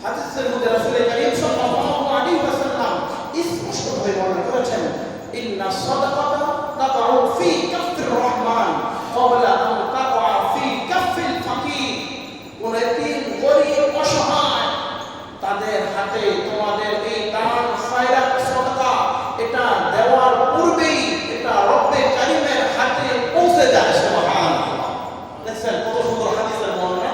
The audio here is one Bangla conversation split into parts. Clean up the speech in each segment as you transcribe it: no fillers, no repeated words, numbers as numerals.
হাদিসের মধ্যে রাসূল কারীম সাল্লাল্লাহু আলাইহি ওয়াসাল্লাম স্পষ্টভাবে বর্ণনা করেছেন, ইন্না সাদাকাতা তাকউ ফি কাফির রহমান ক্বাবলা আন তাকআ ফি কাফিল ফাকির। কোন এতিম গরীব অসহায় তাদের হাতে তোমাদের এই দান খয়রাত সাদাকা এটা দেওয়ার পূর্বেই এটা রব্বে কারীমের হাতে পৌঁছে যায়। সুবহানাল্লাহ। দেখছেন কত সুন্দর হাদিসের বর্ণনা।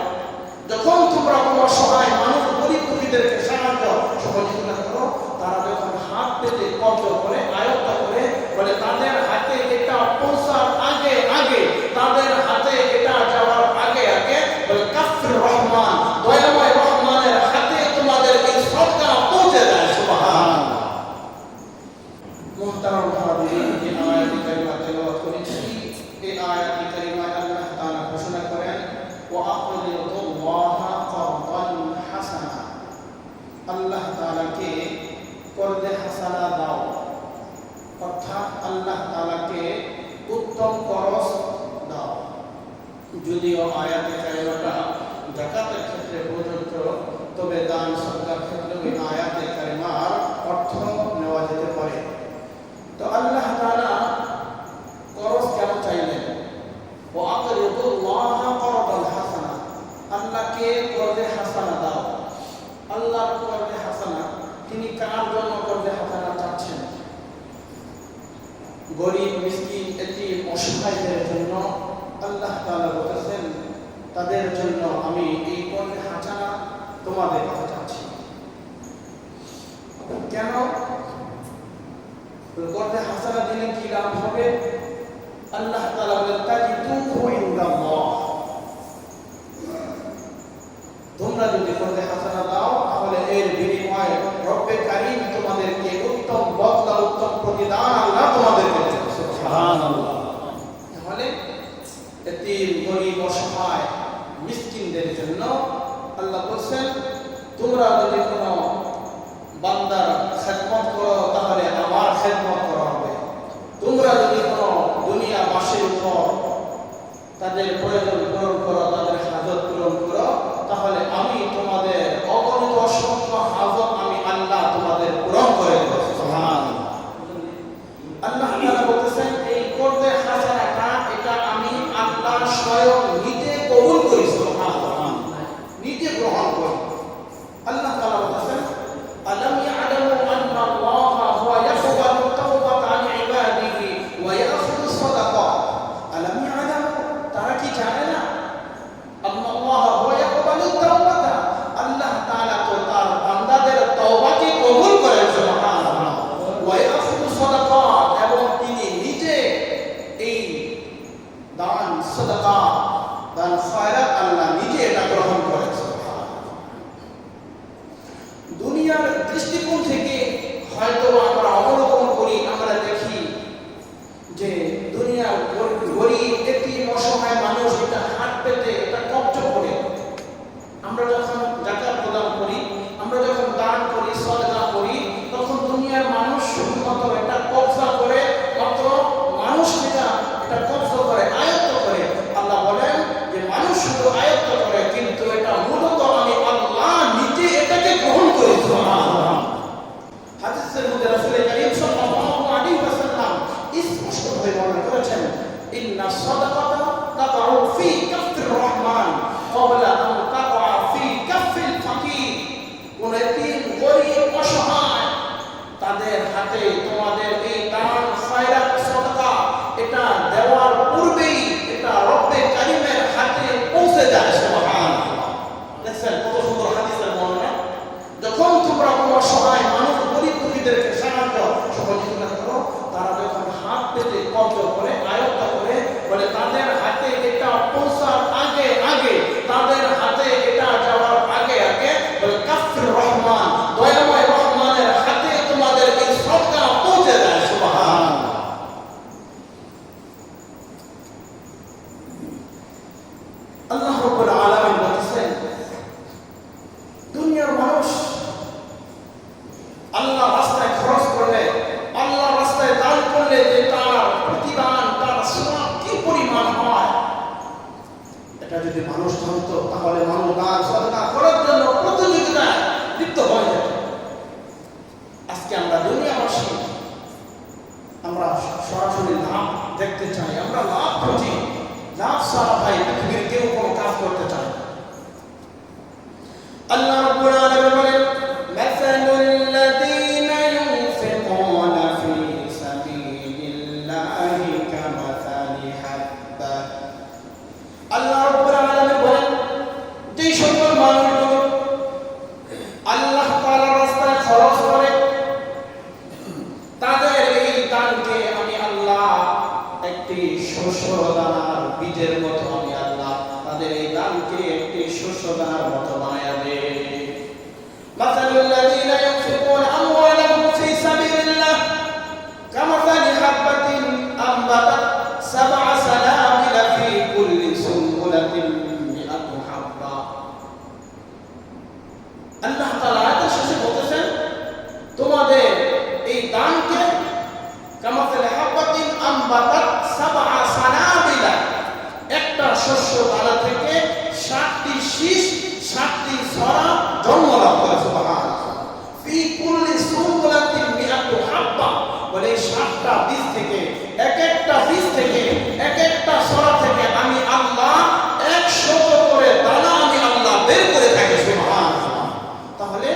যখন তোমরা কোনো অসহায় মানুষ গরীব দুঃখীদেরকে সাহায্য সহযোগিতা করো, তারা যখন হাত পেতে কবজ করে আয়ত্ত করে বলে তাদের হাতে এটা পৌঁছার আগে আগে, তাদের হাতে এটা যাওয়ার আগে আগে বলে কাফির রহমান, দয়াময় রহমানের হাতে তোমাদের এই সদকা পৌঁছে যায়। সুবহানাল্লাহ। মুহতারাম হাজিরিন, যে আয়াতি কারিমা তেলাওয়াত করেছি, এই আয়াতি কারিমায় আল্লাহ তাআলা ঘোষণা করেন, ওয়া আকিদুল্লাহা করদান হাসানা। আল্লাহ তাআলাকে করদে হাসানা দাও, অর্থাৎ আল্লাহ তাআলাকে উত্তম করজ দাও। যদিও আয়াতে কারিমাটা যাকাতের ক্ষেত্রে প্রযোজ্য, তবে দান সদকার ক্ষেত্রে এই আয়াতে কারিমার অর্থ নেওয়া যেতে পারে। তো আল্লাহ তাআলা করজ কেন চাইলেন? ওয়া আকিদুল্লাহা করদান হাসানা, আল্লাহকে করদে হাসানা দাও। আল্লাহর করদে হাসানা, তিনি কার জন্য করদে হাসানা চাচ্ছেন? গরীব মিসকিন এতিম অসহায়দের জন্য আল্লাহ তাআলা বলেছেন, তাদের জন্য আমি এই করদে হাসানা তোমাদের কাছে চাচ্ছি। কেন? করদে হাসানা দিলে কি লাভ হবে? আল্লাহ তাআলা বলেন, তাজিদুহু ইনদাল্লাহ, তোমরা যদি করদে হাসানা দাও তাহলে এর বিনিময়ে রব্বে কারীম তোমাদেরকে উত্তম বদলা, উত্তম প্রতিদান আল্লাহ তোমাদেরকে দেবে। সুবহানাল্লাহ। তাহলে এতিম গরীব অসহায় মিসকিনদের জন্য আল্লাহ বলেন, তোমরা যদি কোনো বান্দার খেদমত করো তাহলে আমার খেদমত করা হবে। তোমরা যদি কোনো দুনিয়াবাসীর উপর তাদের প্রয়োজন পূরণ করো, তাদের হাজত পূরণ করো, তাহলে আমি তোমাদের অগণিত অসংখ্য হাজত আমি আল্লাহ তোমাদের পূরণ করে দেব। সুবহানাল্লাহ। আল্লাহ তাআলা বলতেছেন, এই করদে হাসানাটা এটা আমি আল্লাহ স্বয়ং নিজে কবুল করি। সুবহানাল্লাহ। নিজে গ্রহণ করি। আল্লাহ তাআলা বলতেছেন, আলাম ইয়ালামু আন্না আল্লাহা হুয়া ইয়াকবালু তাওবাতা আন ইবাদিহি ওয়া ইয়াখুযু সাদাকাত। আলাম ইয়ালামু, তারা কি জানে না? আল্লাহ হুয়া ইয়াকবালু তাওবাতা, আল্লাহ তাআলা তো তার বান্দাদের তওবাকে কবুল করেন। সুবহানাল্লাহ। ওয়া ইয়াখুযু সাদাকাত, এবং তিনি নিজে এই দান সাদাকা, দান খয়রাত আল্লাহ নিজে এটা গ্রহণ করেন। দুনিয়ার দৃষ্টিকোণ থেকে হয়তো আমরা অবলোকন করি, আমরা দেখি যে দুনিয়ার গরীব এতিম অসহায় মানুষ এটা হাত পেতে এটা কবজ করে। আমরা যখন যাকাত প্রদান করি, আমরা যখন দান করি, সদকা করি, তখন দুনিয়ার মানুষ শুধুমাত্র এটা কবজা করে, মাত্র মানুষ এটা কবজা করে, আয়ত্ত করে। আল্লাহ বলেন যে মানুষ শুধু আয়ত্ত করে, কিন্তু এটা মূলত আমি আল্লাহ নিজে এটাকে গ্রহণ করি। সুবহানাল্লাহ। হাদিসের মধ্যে রাসূল কারীম সাল্লাল্লাহু আলাইহি ওয়াসাল্লাম স্পষ্টভাবে বর্ণনা করেছেন, ইন্না সাদাকাতা তাকউ ফি কাফির রহমান ক্বাবলা আন তাকআ ফি কাফিল ফাকির। কোন এতিম গরীব অসহায় তাদের হাতে তোমাদের এই দান খয়রাত সাদাকা এটা দেওয়ার পূর্বেই এটা রব্বে কারীমের হাতে পৌঁছে যায়। সুবহানাল্লাহ। দেখছেন কত সুন্দর হাদিসের বর্ণনা। যখন তোমরা কোনো অসহায় মানুষ গরীব দুঃখীদেরকে সাহায্য সহযোগিতা করো, তারা যখন হাত পেতে কবজ করে আয়ত্ত করে বলে তাদের হাতে এটা পৌঁছার আগে আগে, তাদের হাতে এটা যাওয়ার আগে আগে বলে কাফির রহমান, দয়াময় রহমানের হাতে তোমাদের এই সদকা পৌঁছে যায়। সুবহানাল্লাহ। আল্লাহ রাব্বুল আলামিন বলেছেন, দুনিয়ার মানুষ আল্লাহ রাস্তায় খরচ করলে, আল্লাহ রাস্তায় দান করলে যে তার প্রতিদান, তার সওয়াব কি পরিমাণ হয়, এটা যদি মানুষ জানতো তাহলে মানুষ দান সাদকা করার জন্য প্রতিযোগিতায় শস্য দানা থেকে 60টি শীষ 60টি ছড়া জন্ম লাভ করে। সুবহানাল্লাহ। ফি কুল্লি সুনবুলাতিন মিআতু হাব্বা, বলে 60টা বীজ থেকে, এক একটা বীজ থেকে, এক একটা ছড়া থেকে আমি আল্লাহ 100 করে দানা আমি আল্লাহ বের করে থাকি। সুবহানাল্লাহ। তাহলে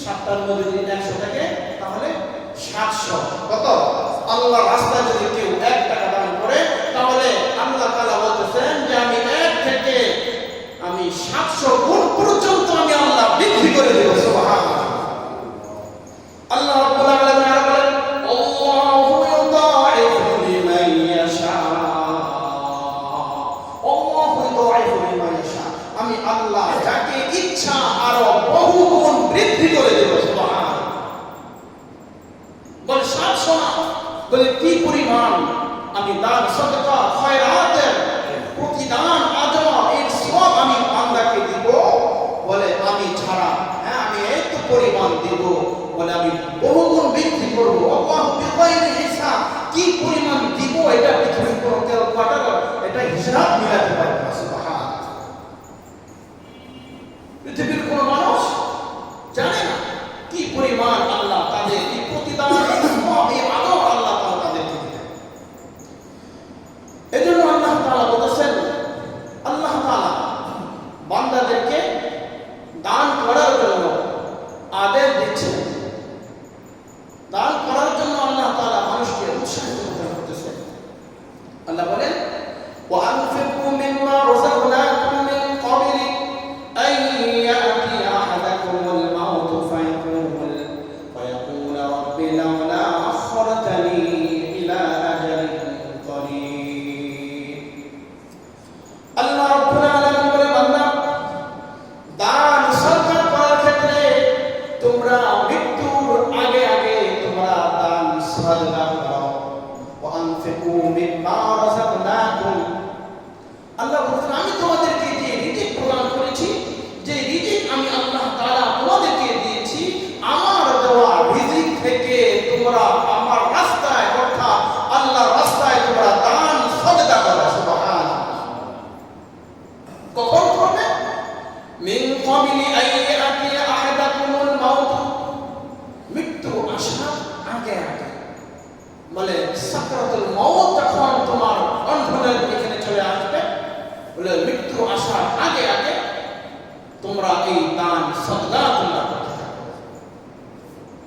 60টার মধ্যে যদি 100 থাকে তাহলে 700। কত? আল্লাহর রাস্তায় যদি কেউ 1 টাকা দান করে তাহলে আল্লাহ তাআলা বলতেছেন যে আমি 1 থেকে আমি 700 গুণ পর্যন্ত আমি আল্লাহ বৃদ্ধি করে দেব। সুবহানাল্লাহ। আল্লাহ রাব্বুল আলামিন আর বলেন আল্লাহু ইউদাইফু লিমান ইয়াশা, আল্লাহু ইউদাইফু লিমান ইয়াশা, আমি আল্লাহ যাকে ইচ্ছা আরো বহু গুণ বৃদ্ধি করে দেব। সুবহানাল্লাহ। বলে 700 না, বলে কি পরিমাণ আমি দান সদকা খয়রাতের প্রতিদান আজম এর সব আমি বান্দাকে দিব। বলে আমি ছাড়া, হ্যাঁ আমি এত পরিমাণ দিব, বলে আমি বহুগুণ বৃদ্ধি করব। আল্লাহু বিগাইরি হিসাব, কি পরিমাণ দিব এটা পৃথিবীর কোনো কেউ কাটার এটা হিসাব মিলাতে পারে না। সুবহানাল্লাহ। পৃথিবীর কোনো মানুষ জানে না কি পরিমাণ আল্লাহ তাদের এই প্রতিদান এই আদর আল্লাহ তাআলা তাদেরকে দিবেন। এজন্য আল্লাহ তাআলা বলেছেন, আল্লাহ তাআলা বান্দাদেরকে দান করার জন্য আদেশ দিচ্ছেন। দান করার জন্য আল্লাহ তাআলা মানুষকে উৎসাহিত করতেছেন। আল্লাহ বলেন ওয়ানফিকু মিম্মা রাযাকনাকুম মিন ক্বাবলি আন ইয়াতিয়া আহাদাকুমুল মাউত ফায়াকুল রাব্বি লাওলা আখখারতানি ইলা আজালিন করিব। আল্লাহ রাব্বুল আলামিন বলে বান্দা দান সদকা করার ক্ষেত্রে তোমরা মৃত্যুর আগে আগে তোমরা দান সদকা করো। ওয়ানফিকু মিম্মা রাযাকনাকুম, আল্লাহ বলেন আমি তোমাদেরকে যে রিজিক প্রদান করেছি, যে রিজিক আমি আল্লাহ তাআলা তোমাদেরকে দিয়েছি, আমার দেওয়া রিজিক থেকে তোমরা আমার রাস্তায় অর্থাৎ আল্লাহর রাস্তায় তোমরা দান সদকা করো। সুবহানাল্লাহ। কখন করবে? মিন ক্বাবলি আন ইয়াতিয়া আহাদাকুমুল মাউত, মৃত্যু আসার আগে আগে। বলে সাকরাতুল মাউত যখন তোমার অন্ধকার এখানে চলে আসবে, বলে মৃত্যু আসার আগে আগে তোমরা এই দান সদকা তোমরা করতে থাকো।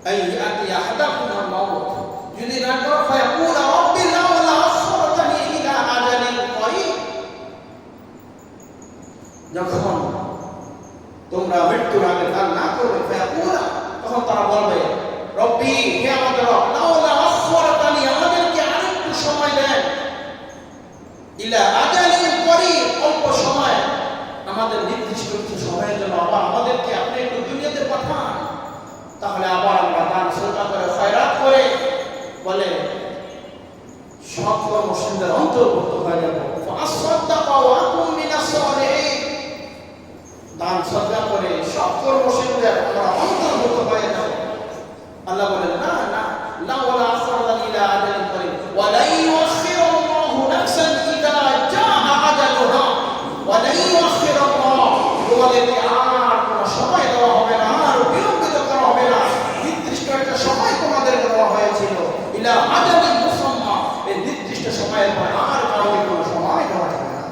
আন ইয়াতিয়া আহাদাকুমুল মাউত, যদি না করো ফায়াকুল রাব্বি লাওলা আখখারতানি ইলা আজালিন করিব, যখন তোমরা মৃত্যুর আগে দান না করবে ফায়াকুলা, তখন তারা বলবে রব্বি, হে আমাদের রব, লাওলা আখখারতানি, আমাদেরকে আরেকটু সময় দেন, ইলা আজালিন করিব, অল্প সময়, আমাদের নির্দিষ্ট কিছু সময়ের জন্য আবার আমাদেরকে আপনি একটু দুনিয়াতে পাঠান, তাহলে আবার আমরা দান সদকা করে খয়রাত করে বলে সৎ কর্মশীলদের অন্তর্ভুক্ত হয়ে যাব। ফাসাদদাকা ওয়া আকুম মিনাস সালিহিন, দান সদকা করে সৎ কর্মশীলদের আমরা অন্তর্ভুক্ত হয়ে যাব। আল্লাহ বলেন না না, লাওলা আখখারতানি ইলা আজালিন করিব ওয়া লা ইউআখিরুল্লাহু নাফসান ইযা জাআ আজালুহা ওয়া লা ইউআখিরুল্লাহ, তোমাদেরকে আর কোনো সময় দেওয়া হবে না, আর বিলম্বিত করা হবে না। নির্দিষ্ট একটা সময় তোমাদের দেওয়া হয়েছিল, ইলা আজালিন মুসাম্মা, এই নির্দিষ্ট সময়ের পর আর কাউকে কোনো সময় দেওয়া যাবে না।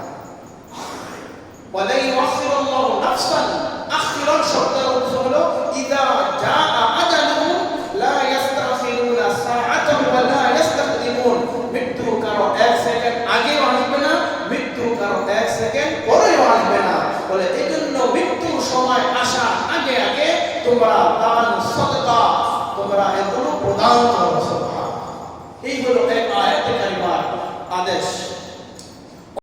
ওয়া লা ইউআখিরুল্লাহু নাফসান, আখিরান শব্দের অর্থ হলো ইযা জাআ আজালুহু লা ইস্তাখিরুনা সাআতান ওয়া লা ইস্তাকদিমুন, মৃত্যু কারো 1 সেকেন্ড আগেও আসবে না, মৃত্যু কারো 1 সেকেন্ড পরেও আসবে না। বলে এজন্য মৃত্যুর সময় আসা আগে আগে তোমরা দান সদকা তোমরা এগুলো প্রদান করো। সুবহানাল্লাহ। এই হলো এক আয়াতে কারিমার আদেশ।